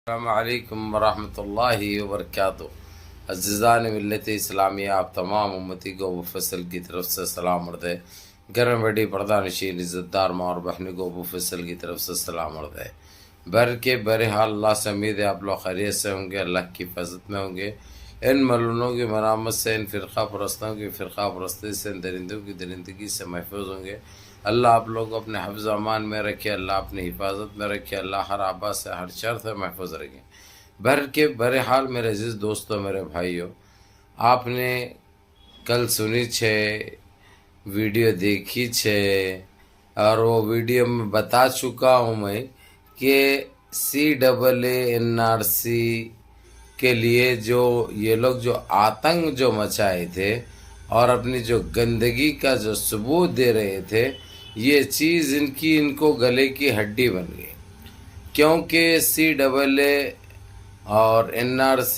السلام علیکم ورحمۃ اللہ وبرکاتہ۔ عزیزان ملت اسلامیہ، آپ تمام امتی کو ابو فیصل کی طرف سے سلام عرض ہے۔ گھر میں بیٹھی پردہ نشین عزت دار ماں اور بہنوں کو ابو فیصل کی طرف سے سلام عرض ہے۔ بہرحال اللہ سے امید ہے آپ لوگ خیریت سے ہوں گے، اللہ کی حفاظت میں ہوں گے۔ ان ملعونوں کی مرامت سے، ان فرقہ پرستوں کی فرقہ پرستی سے، ان درندوں کی درندگی سے محفوظ ہوں گے۔ اللہ آپ لوگ کو اپنے حفظ و امان میں رکھے، اللہ اپنی حفاظت میں رکھے، اللہ ہر آباد سے ہر شر سے محفوظ رکھے۔ بہرحال میرے عزیز دوستوں، میرے بھائیوں، آپ نے کل سنی ویڈیو دیکھی اور وہ ویڈیو میں بتا چکا ہوں میں کہ CAA-NRC کے لیے یہ لوگ جو آتنک جو مچائے تھے اور اپنی جو گندگی کا جو ثبوت دے رہے تھے، یہ چیز ان کو گلے کی ہڈی بن گئی، کیونکہ CAA اور NRC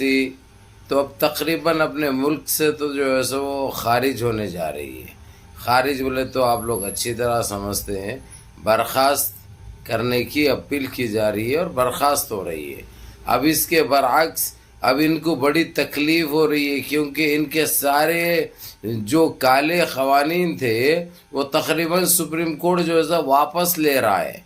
تو اب تقریباً اپنے ملک سے تو جو ہے سو وہ خارج ہونے جا رہی ہے۔ خارج بولے تو آپ لوگ اچھی طرح سمجھتے ہیں، برخاست کرنے کی اپیل کی جا رہی ہے اور برخاست ہو رہی ہے۔ اب اس کے برعکس اب ان کو بڑی تکلیف ہو رہی ہے، کیونکہ ان کے سارے جو کالے قوانین تھے وہ تقریباً سپریم کورٹ جو ہے واپس لے رہا ہے۔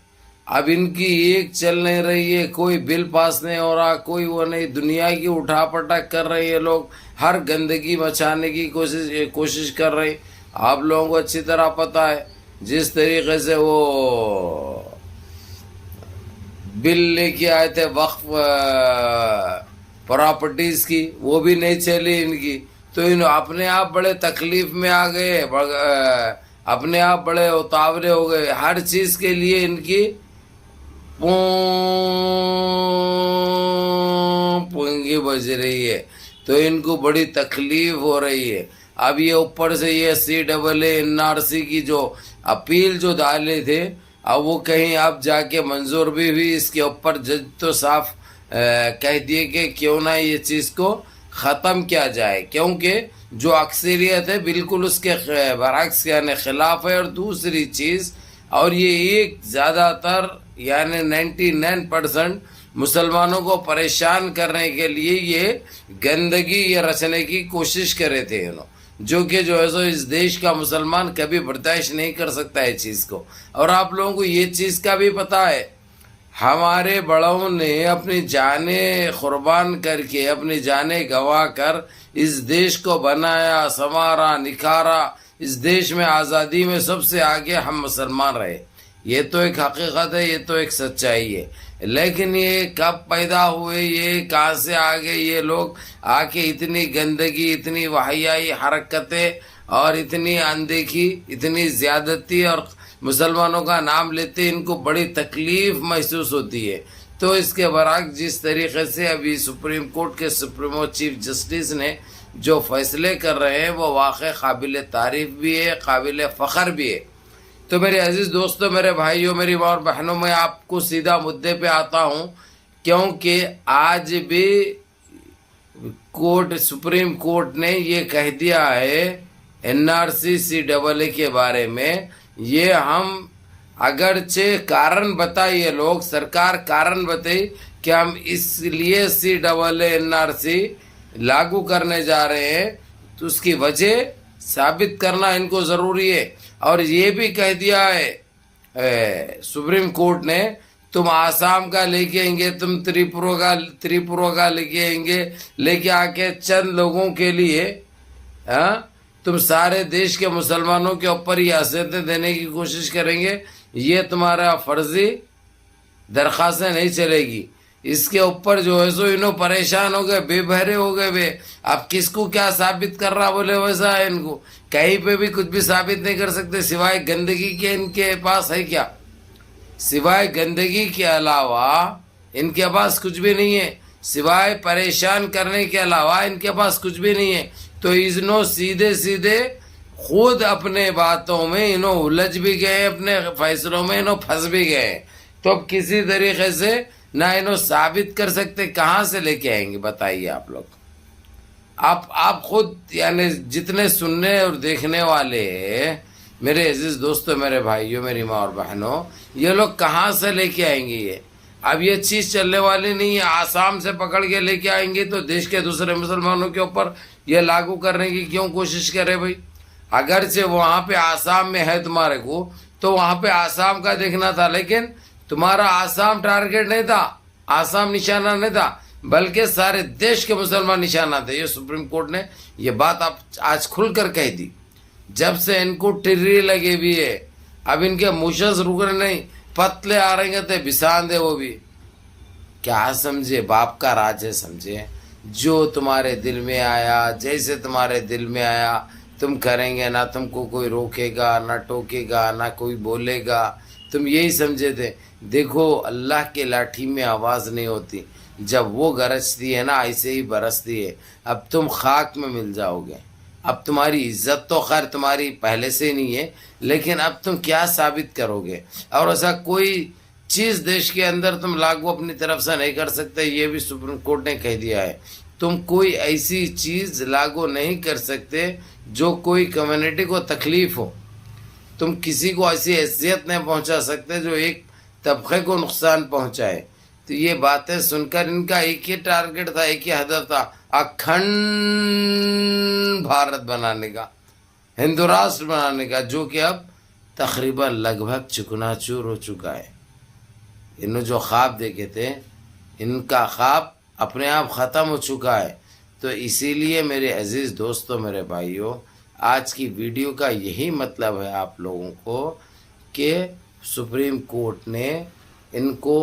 اب ان کی ایک چل نہیں رہی ہے، کوئی بل پاس نہیں ہو رہا، کوئی وہ نہیں، دنیا کی اٹھا پٹک کر رہے ہیں لوگ، ہر گندگی مچانے کی کوشش کر رہے ہیں۔ آپ لوگوں کو اچھی طرح پتہ ہے جس طریقے سے وہ بل لے کے آئے تھے وقف پراپرٹیز کی، وہ بھی نہیں چلی ان کی، تو اپنے آپ بڑے تکلیف میں آ گئے، اپنے آپ بڑے اتاولے ہو گئے۔ ہر چیز کے لیے ان کی پونگی بج رہی ہے، تو ان کو بڑی تکلیف ہو رہی ہے۔ اب یہ اوپر سے یہ CAA-NRC کی جو اپیل جو ڈالے تھے، اب وہ کہیں اب جا کے منظور بھی ہوئی۔ اس کے اوپر جج تو صاف کہہ دیے کہ کیوں نہ یہ چیز کو ختم کیا جائے، کیونکہ جو اکثریت ہے بالکل اس کے برعکس یعنی خلاف ہے۔ اور دوسری چیز، اور یہ ایک زیادہ تر یعنی 99% مسلمانوں کو پریشان کرنے کے لیے یہ گندگی یہ رچنے کی کوشش کرے تھے انہوں، جو کہ جو ہے سو اس دیش کا مسلمان کبھی برداشت نہیں کر سکتا ہے چیز کو۔ اور آپ لوگوں کو یہ چیز کا بھی پتہ ہے، ہمارے بڑوں نے اپنی جانیں قربان کر کے، اپنی جانیں گنوا کر اس دیش کو بنایا، سنوارا، نکھارا۔ اس دیش میں آزادی میں سب سے آگے ہم مسلمان رہے، یہ تو ایک حقیقت ہے، یہ تو ایک سچائی ہے۔ لیکن یہ کب پیدا ہوئے، یہ کہاں سے آگے یہ لوگ آ کے اتنی گندگی، اتنی وحیائی حرکتیں اور اتنی اندیکھی، اتنی زیادتی اور مسلمانوں کا نام لیتے، ان کو بڑی تکلیف محسوس ہوتی ہے۔ تو اس کے برعکس جس طریقے سے ابھی سپریم کورٹ کے سپریمو چیف جسٹس نے جو فیصلے کر رہے ہیں، وہ واقع قابل تعریف بھی ہے، قابل فخر بھی ہے۔ تو میرے عزیز دوستوں، میرے بھائیوں، میری ماں اور بہنوں، میں آپ کو سیدھا مدعے پہ آتا ہوں، کیونکہ آج بھی سپریم کورٹ نے یہ کہہ دیا ہے NRC CAA کے بارے میں، یہ ہم اگرچہ کارن بتائیے، لوگ سرکار کارن بتائی کہ ہم اس لیے CAA-NRC لاگو کرنے جا رہے ہیں، تو اس کی وجہ ثابت کرنا ان کو ضروری ہے۔ اور یہ بھی کہہ دیا ہے سپریم کورٹ نے، تم آسام کا لے کے آئیں گے، تم تریپورہ کا لے کے آئیں گے، لے کے آ کے چند لوگوں کے لیے تم سارے دیش کے مسلمانوں کے اوپر یہ حیثیتیں دینے کی کوشش کریں گے، یہ تمہارا فرضی درخواستیں نہیں چلے گی۔ اس کے اوپر جو ہے سو انہوں پریشان ہو گئے، بے بہرے ہو گئے۔ اب کس کو کیا ثابت کر رہا بولے، ویسا ہے ان کو، کہیں پہ بھی کچھ بھی ثابت نہیں کر سکتے سوائے گندگی کے۔ ان کے پاس ہے کیا؟ سوائے گندگی کے علاوہ ان کے پاس کچھ بھی نہیں ہے، سوائے پریشان کرنے کے علاوہ ان کے پاس کچھ بھی نہیں ہے۔ تو انہوں سیدھے خود اپنے باتوں میں انہوں الجھ بھی گئے، اپنے فیصلوں میں انہوں پھنس بھی گئے۔ تو اب کسی طریقے سے نہ انہوں ثابت کر سکتے، کہاں سے لے کے آئیں گے بتائیے آپ لوگ؟ آپ خود یعنی جتنے سننے اور دیکھنے والے ہیں، میرے عزیز دوستوں، میرے بھائیوں، میری ماں اور بہنوں، یہ لوگ کہاں سے لے کے آئیں گے یہ؟ اب یہ چیز چلنے والی نہیں ہے. آسام سے پکڑ کے لے کے آئیں گے تو دیش کے دوسرے مسلمانوں کے اوپر یہ لاگو کرنے کی کیوں کوشش کرے بھائی؟ اگرچہ وہاں پہ آسام میں ہے تمہارے کو تو وہاں پہ آسام کا دیکھنا تھا، لیکن تمہارا آسام ٹارگیٹ نہیں تھا، آسام نشانہ نہیں تھا، بلکہ سارے دیش کے مسلمان نشانہ تھے. یہ سپریم کورٹ نے یہ بات آج کھل کر کہہ دی. جب سے ان کو ٹری لگے ہوئی ہے، اب ان کے موشز رک رہے نہیں، پتلے آ رہے تھے بسان دے. وہ بھی کیا سمجھے؟ باپ کا راج ہے سمجھے. جو تمہارے دل میں آیا، جیسے تمہارے دل میں آیا تم کریں گے، نہ تم کو کوئی روکے گا، نہ ٹوکے گا، نہ کوئی بولے گا. تم یہی سمجھے تھے. دیکھو اللہ کے لاٹھی میں آواز نہیں ہوتی، جب وہ گرجتی ہے نا ایسے ہی برستی ہے. اب تم خاک میں مل جاؤ گے. اب تمہاری عزت تو خیر تمہاری پہلے سے نہیں ہے، لیکن اب تم کیا ثابت کرو گے؟ اور ایسا کوئی چیز دیش کے اندر تم لاگو اپنی طرف سے نہیں کر سکتے. یہ بھی سپریم کورٹ نے کہہ دیا ہے. تم کوئی ایسی چیز لاگو نہیں کر سکتے جو کوئی کمیونٹی کو تکلیف ہو. تم کسی کو ایسی حیثیت نہیں پہنچا سکتے جو ایک طبقے کو نقصان پہنچائے. تو یہ باتیں سن کر ان کا ایک ہی ٹارگٹ تھا، ایک ہی ہدف تھا، اکھنڈ بھارت بنانے کا، ہندو راشٹر بنانے کا، جو کہ اب تقریباً لگ بھگ چکنا چور ہو چکا ہے. انہوں جو خواب دیکھے تھے ان کا خواب اپنے آپ ختم ہو چکا ہے. تو اسی لیے میرے عزیز دوستوں، میرے بھائیوں، آج کی ویڈیو کا یہی مطلب ہے آپ لوگوں کو کہ سپریم کورٹ نے ان کو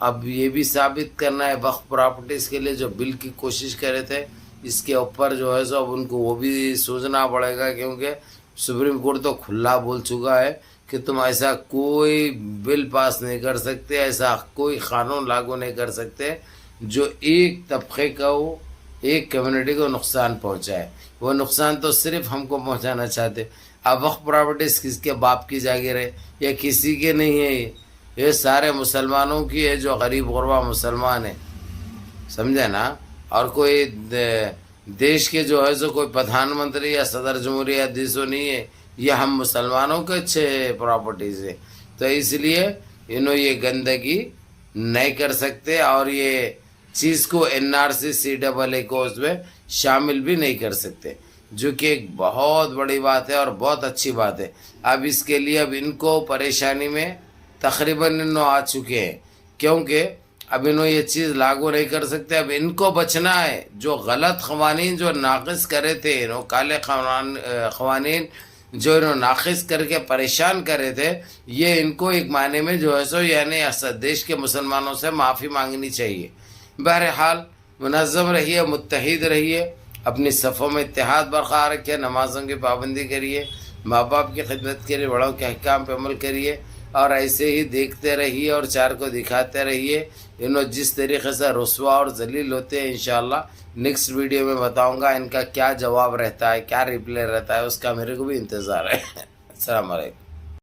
اب یہ بھی ثابت کرنا ہے وقف پراپرٹیز کے لیے جو بل کی کوشش کرے تھے، اس کے اوپر جو ہے سو اب ان کو وہ بھی سوچنا پڑے گا، کیونکہ سپریم کورٹ تو کھلا بول چکا ہے کہ تم ایسا کوئی بل پاس نہیں کر سکتے، ایسا کوئی قانون لاگو نہیں کر سکتے جو ایک طبقے کو، ایک کمیونٹی کو نقصان پہنچائے. وہ نقصان تو صرف ہم کو پہنچانا چاہتے. اب وقف پراپرٹیز کس کے باپ کی جاگیر ہے؟ یا کسی کے نہیں ہے، یہ سارے مسلمانوں کی ہے جو غریب غربا مسلمان ہیں، سمجھے نا. اور کوئی دیش کے جو ہے سو کوئی پردھان منتری یا صدر جمہوریہ دیسو نہیں ہے، یہ ہم مسلمانوں کے اچھے پراپرٹیز ہیں. تو اس لیے انہوں یہ گندگی نہیں کر سکتے اور یہ چیز کو NRC CAA کو اس میں شامل بھی نہیں کر سکتے، جو کہ ایک بہت بڑی بات ہے اور بہت اچھی بات ہے. اب اس کے لیے اب ان کو پریشانی میں تقریباً انہوں آ چکے ہیں، کیونکہ اب انہوں یہ چیز لاگو نہیں کر سکتے. اب ان کو بچنا ہے. جو غلط قوانین جو ناقص کرے تھے، انہوں کالے قوانین جو انہوں ناقص کر کے پریشان کرے تھے، یہ ان کو ایک معنی میں جو ہے سو یعنی دیش کے مسلمانوں سے معافی مانگنی چاہیے. بہرحال منظم رہیے، متحد رہیے، اپنی صفوں میں اتحاد برقرار رکھیے، نمازوں کی پابندی کریے، ماں باپ کی خدمت کریے، بڑوں کے احکام پہ عمل کریے، اور ایسے ہی دیکھتے رہیے اور چار کو دکھاتے رہیے. انہوں جس طریقے سے رسوا اور ذلیل ہوتے ہیں، انشاءاللہ نیکسٹ ویڈیو میں بتاؤں گا ان کا کیا جواب رہتا ہے، کیا ریپلے رہتا ہے، اس کا میرے کو بھی انتظار ہے. السلام علیکم.